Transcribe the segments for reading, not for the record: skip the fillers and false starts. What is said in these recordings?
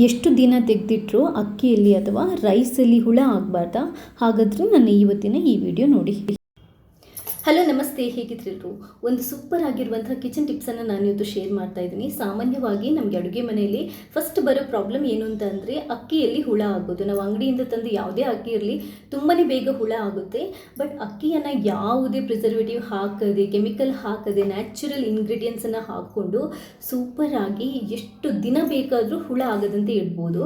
ಎಷ್ಟು ದಿನ ತೆಗೆದಿಟ್ಟರೂ ಅಕ್ಕಿಯಲ್ಲಿ ಅಥವಾ ರೈಸಲ್ಲಿ ಹುಳ ಆಗಬಾರ್ದಾ? ಹಾಗಾದರೆ ನನ್ನ ಇವತ್ತಿನ ಈ ವಿಡಿಯೋ ನೋಡಿ. ಹಲೋ ನಮಸ್ತೆ, ಹೇಗಿದ್ರೆಲ್ಲರೂ? ಒಂದು ಸೂಪರ್ ಆಗಿರುವಂಥ ಕಿಚನ್ ಟಿಪ್ಸನ್ನು ನಾನು ಇವತ್ತು ಶೇರ್ ಮಾಡ್ತಾ ಇದ್ದೀನಿ. ಸಾಮಾನ್ಯವಾಗಿ ನಮಗೆ ಅಡುಗೆ ಮನೆಯಲ್ಲಿ ಫಸ್ಟ್ ಬರೋ ಪ್ರಾಬ್ಲಮ್ ಏನು ಅಂತ ಅಂದರೆ ಅಕ್ಕಿಯಲ್ಲಿ ಹುಳ ಆಗೋದು. ನಾವು ಅಂಗಡಿಯಿಂದ ತಂದು ಯಾವುದೇ ಅಕ್ಕಿ ಇರಲಿ ತುಂಬಾ ಬೇಗ ಹುಳ ಆಗುತ್ತೆ. ಬಟ್ ಅಕ್ಕಿಯನ್ನು ಯಾವುದೇ ಪ್ರಿಸರ್ವೇಟಿವ್ ಹಾಕದೆ, ಕೆಮಿಕಲ್ ಹಾಕದೆ, ನ್ಯಾಚುರಲ್ ಇಂಗ್ರೀಡಿಯೆಂಟ್ಸನ್ನು ಹಾಕ್ಕೊಂಡು ಸೂಪರಾಗಿ ಎಷ್ಟು ದಿನ ಬೇಕಾದರೂ ಹುಳ ಆಗದಂತೆ ಇಡ್ಬೋದು.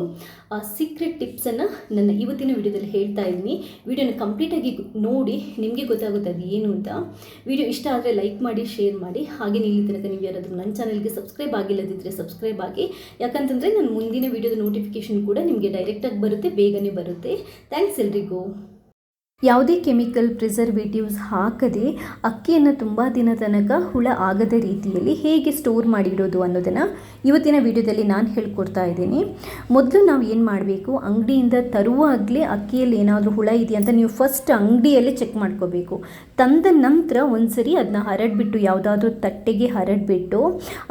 ಆ ಸೀಕ್ರೆಟ್ ಟಿಪ್ಸನ್ನು ನನ್ನ ಇವತ್ತಿನ ವಿಡಿಯೋದಲ್ಲಿ ಹೇಳ್ತಾ ಇದ್ದೀನಿ. ವಿಡಿಯೋನ ಕಂಪ್ಲೀಟಾಗಿ ನೋಡಿ ನಿಮಗೆ ಗೊತ್ತಾಗುತ್ತೆ ಅದು ಏನು ಅಂತ. ವಿಡಿಯೋ ಇಷ್ಟ ಆದರೆ ಲೈಕ್ ಮಾಡಿ, ಶೇರ್ ಮಾಡಿ. ಹಾಗೆ ಇಲ್ಲಿ ತನಕ ನೀವು ಯಾರಾದರೂ ನನ್ನ ಚಾನಲ್ಗೆ ಸಬ್ಸ್ಕ್ರೈಬ್ ಆಗಿಲ್ಲದಿದ್ದರೆ ಸಬ್ಸ್ಕ್ರೈಬ್ ಆಗಿ. ಯಾಕಂತಂದರೆ ನನ್ನ ಮುಂದಿನ ವಿಡಿಯೋದ ನೋಟಿಫಿಕೇಷನ್ ಕೂಡ ನಿಮಗೆ ಡೈರೆಕ್ಟಾಗಿ ಬರುತ್ತೆ, ಬೇಗನೆ ಬರುತ್ತೆ. ಥ್ಯಾಂಕ್ಸ್ ಎಲ್ರಿಗೂ. ಯಾವುದೇ ಕೆಮಿಕಲ್ ಪ್ರಿಸರ್ವೇಟಿವ್ಸ್ ಹಾಕದೆ ಅಕ್ಕಿಯನ್ನು ತುಂಬ ದಿನ ತನಕ ಹುಳ ಆಗದ ರೀತಿಯಲ್ಲಿ ಹೇಗೆ ಸ್ಟೋರ್ ಮಾಡಿಡೋದು ಅನ್ನೋದನ್ನು ಇವತ್ತಿನ ವಿಡಿಯೋದಲ್ಲಿ ನಾನು ಹೇಳ್ಕೊಡ್ತಾ ಇದ್ದೀನಿ. ಮೊದಲು ನಾವು ಏನು ಮಾಡಬೇಕು, ಅಂಗಡಿಯಿಂದ ತರುವಾಗಲೇ ಅಕ್ಕಿಯಲ್ಲಿ ಏನಾದರೂ ಹುಳ ಇದೆಯಾ ಅಂತ ನೀವು ಫಸ್ಟ್ ಅಂಗಡಿಯಲ್ಲೇ ಚೆಕ್ ಮಾಡ್ಕೋಬೇಕು. ತಂದ ನಂತರ ಒಂದ್ಸರಿ ಅದನ್ನ ಹರಡ್ಬಿಟ್ಟು, ಯಾವುದಾದ್ರೂ ತಟ್ಟೆಗೆ ಹರಡ್ಬಿಟ್ಟು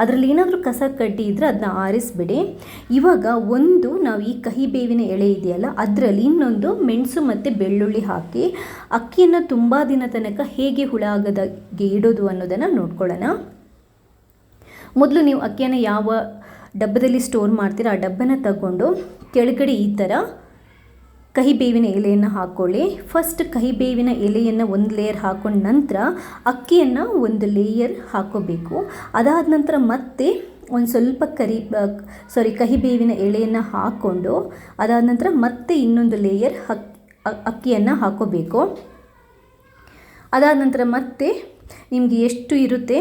ಅದರಲ್ಲಿ ಏನಾದರೂ ಕಸ ಕಡ್ಡಿ ಇದ್ದರೆ ಅದನ್ನ ಆರಿಸ್ಬಿಡಿ. ಇವಾಗ ಒಂದು ನಾವು ಈ ಕಹಿ ಬೇವಿನ ಎಳೆ ಇದೆಯಲ್ಲ, ಅದರಲ್ಲಿ ಇನ್ನೊಂದು ಮೆಣಸು ಮತ್ತು ಬೆಳ್ಳುಳ್ಳಿ ಹಾಕಿ ಅಕ್ಕಿಯನ್ನು ತುಂಬ ದಿನ ತನಕ ಹೇಗೆ ಹುಳ ಆಗದಾಗೆ ಇಡೋದು ಅನ್ನೋದನ್ನು ನೋಡ್ಕೊಳ್ಳೋಣ. ಮೊದಲು ನೀವು ಅಕ್ಕಿಯನ್ನು ಯಾವ ಡಬ್ಬದಲ್ಲಿ ಸ್ಟೋರ್ ಮಾಡ್ತೀರಾ ಆ ಡಬ್ಬನ ತಗೊಂಡು ಕೆಳಗಡೆ ಈ ಥರ ಕಹಿಬೇವಿನ ಎಲೆಯನ್ನು ಹಾಕ್ಕೊಳ್ಳಿ. ಫಸ್ಟ್ ಕಹಿಬೇವಿನ ಎಲೆಯನ್ನು ಒಂದು ಲೇಯರ್ ಹಾಕೊಂಡ ನಂತರ ಅಕ್ಕಿಯನ್ನು ಒಂದು ಲೇಯರ್ ಹಾಕೋಬೇಕು. ಅದಾದ ನಂತರ ಮತ್ತೆ ಒಂದು ಸ್ವಲ್ಪ ಕಹಿಬೇವಿನ ಎಲೆಯನ್ನು ಹಾಕ್ಕೊಂಡು ಅದಾದ ನಂತರ ಮತ್ತೆ ಇನ್ನೊಂದು ಲೇಯರ್ ಅಕ್ಕಿಯನ್ನು ಹಾಕೋಬೇಕು. ಅದಾದ ನಂತರ ಮತ್ತೆ ನಿಮಗೆ ಎಷ್ಟು ಇರುತ್ತೆ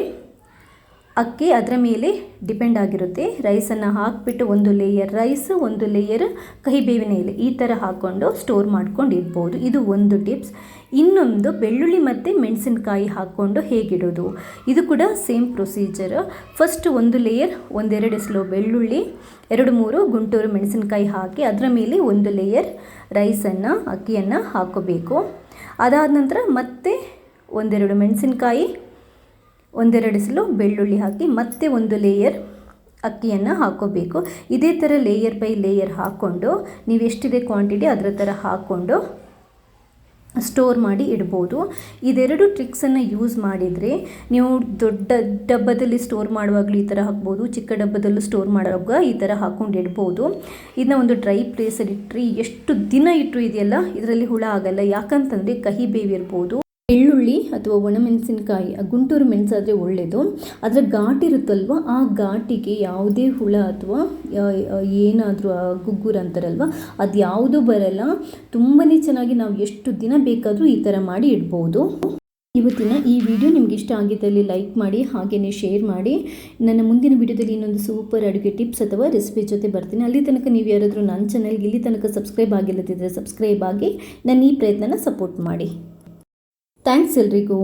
ಅಕ್ಕಿ ಅದರ ಮೇಲೆ ಡಿಪೆಂಡ್ ಆಗಿರುತ್ತೆ. ರೈಸನ್ನು ಹಾಕಿಬಿಟ್ಟು ಒಂದು ಲೇಯರ್ ರೈಸ್, ಒಂದು ಲೇಯರ್ ಕಹಿಬೇವಿನ ಎಲೆ ಈ ಥರ ಹಾಕ್ಕೊಂಡು ಸ್ಟೋರ್ ಮಾಡ್ಕೊಂಡು ಇಡ್ಬೋದು. ಇದು ಒಂದು ಟಿಪ್ಸ್. ಇನ್ನೊಂದು ಬೆಳ್ಳುಳ್ಳಿ ಮತ್ತು ಮೆಣಸಿನಕಾಯಿ ಹಾಕ್ಕೊಂಡು ಹೇಗಿಡೋದು, ಇದು ಕೂಡ ಸೇಮ್ ಪ್ರೊಸೀಜರ್. ಫಸ್ಟ್ ಒಂದು ಲೇಯರ್, ಒಂದೆರಡು ಎಸಳು ಬೆಳ್ಳುಳ್ಳಿ, 2-3 ಗುಂಟೂರು ಮೆಣಸಿನಕಾಯಿ ಹಾಕಿ ಅದರ ಮೇಲೆ ಒಂದು ಲೇಯರ್ ರೈಸನ್ನು, ಅಕ್ಕಿಯನ್ನು ಹಾಕೋಬೇಕು. ಅದಾದ ನಂತರ ಮತ್ತೆ ಒಂದೆರಡು ಮೆಣಸಿನಕಾಯಿ, ಒಂದೆರಡು ಎಸಳು ಬೆಳ್ಳುಳ್ಳಿ ಹಾಕಿ ಮತ್ತೆ ಒಂದು ಲೇಯರ್ ಅಕ್ಕಿಯನ್ನು ಹಾಕೋಬೇಕು. ಇದೇ ಥರ ಲೇಯರ್ ಬೈ ಲೇಯರ್ ಹಾಕ್ಕೊಂಡು ನೀವು ಎಷ್ಟಿದೆ ಕ್ವಾಂಟಿಟಿ ಅದರ ಥರ ಹಾಕ್ಕೊಂಡು ಸ್ಟೋರ್ ಮಾಡಿ ಇಡ್ಬೋದು. ಇದೆರಡು ಟ್ರಿಕ್ಸನ್ನು ಯೂಸ್ ಮಾಡಿದರೆ ನೀವು ದೊಡ್ಡ ಡಬ್ಬದಲ್ಲಿ ಸ್ಟೋರ್ ಮಾಡುವಾಗಲೂ ಈ ಥರ ಹಾಕ್ಬೋದು, ಚಿಕ್ಕ ಡಬ್ಬದಲ್ಲೂ ಸ್ಟೋರ್ ಮಾಡುವಾಗ ಈ ಥರ ಹಾಕ್ಕೊಂಡು ಇಡ್ಬೋದು. ಇದನ್ನ ಒಂದು ಡ್ರೈ ಪ್ಲೇಸಲ್ಲಿ ಇಟ್ಟರೆ ಎಷ್ಟು ದಿನ ಇಟ್ಟರು ಇದೆಯಲ್ಲ ಇದರಲ್ಲಿ ಹುಳ ಆಗಲ್ಲ. ಯಾಕಂತಂದರೆ ಕಹಿ ಬೇವಿರ್ಬೋದು, ಬೆಳ್ಳುಳ್ಳಿ ಅಥವಾ ಒಣಮೆಣಸಿನಕಾಯಿ, ಗುಂಟೂರು ಮೆಣಸಾದರೆ ಒಳ್ಳೆಯದು. ಅದರ ಘಾಟಿರುತ್ತಲ್ವ, ಆ ಘಾಟಿಗೆ ಯಾವುದೇ ಹುಳ ಅಥವಾ ಏನಾದರೂ ಗುಗ್ಗುರು ಅಂತಾರಲ್ವ ಅದು ಯಾವುದೂ ಬರಲ್ಲ. ತುಂಬಾ ಚೆನ್ನಾಗಿ ನಾವು ಎಷ್ಟು ದಿನ ಬೇಕಾದರೂ ಈ ಥರ ಮಾಡಿ ಇಡ್ಬೋದು. ಇವತ್ತಿನ ಈ ವಿಡಿಯೋ ನಿಮ್ಗೆ ಇಷ್ಟ ಆಗಿದ್ದಲ್ಲಿ ಲೈಕ್ ಮಾಡಿ, ಹಾಗೆಯೇ ಶೇರ್ ಮಾಡಿ. ನನ್ನ ಮುಂದಿನ ವಿಡಿಯೋದಲ್ಲಿ ಇನ್ನೊಂದು ಸೂಪರ್ ಅಡುಗೆ ಟಿಪ್ಸ್ ಅಥವಾ ರೆಸಿಪಿ ಜೊತೆ ಬರ್ತೀನಿ. ಅಲ್ಲಿ ತನಕ ನೀವು ಯಾರಾದರೂ ನನ್ನ ಚಾನಲ್ಗೆ ಇಲ್ಲಿ ತನಕ ಸಬ್ಸ್ಕ್ರೈಬ್ ಆಗಿಲ್ಲದಿದ್ದರೆ ಸಬ್ಸ್ಕ್ರೈಬ್ ಆಗಿ ನನ್ನ ಈ ಪ್ರಯತ್ನನ ಸಪೋರ್ಟ್ ಮಾಡಿ. ಥ್ಯಾಂಕ್ಸ್ ಎಲ್ರಿಗೂ.